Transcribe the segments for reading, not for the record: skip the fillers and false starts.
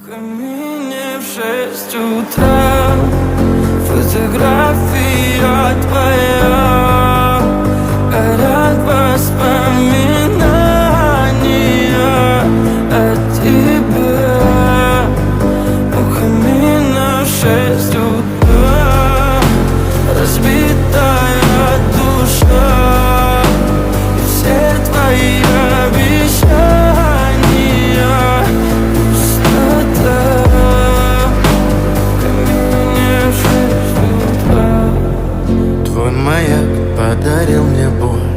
камине в 6 утра фотография твоя, горят воспоминания о тебе. У камина в 6 утра разбитая душа, и все твои обещания пустота. В камине в 6 утра. Твой маяк подарил мне боль.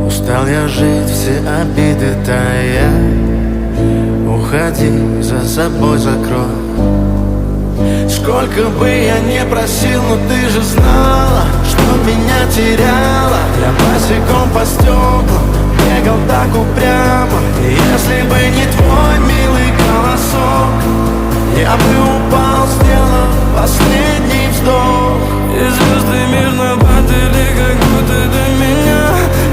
Устал я жить, все обиды тая. Уходи, за собой закрой. Сколько бы я не просил, но ты же знала, что меня теряла. Я босиком по стеклам бегал так упрямо. И если бы не твой милый голосок, я бы упал, сделав последний вздох. И звезды мирно падали, как будто до меня.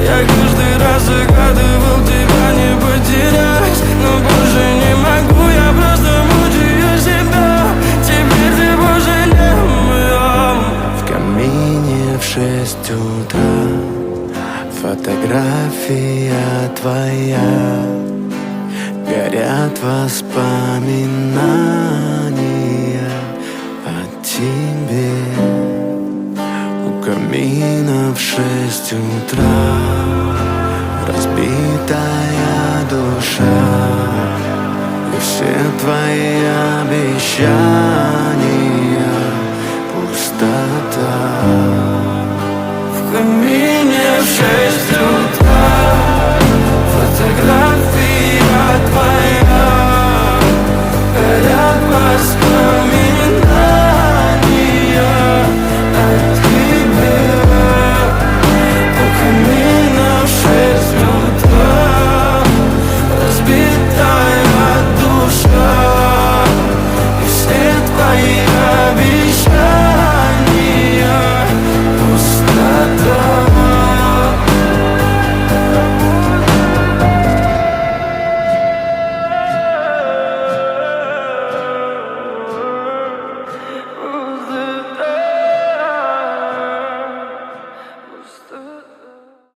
Я каждый раз загадывал тебя не потерять, но больше не могу, я просто мучаю себя. Теперь ты пожалел меня. В камине в 6 утра фотография твоя, горят воспоминания о тебе. У камина в 6 утра разбитая душа, и все твои обещания пустота. В камине в 6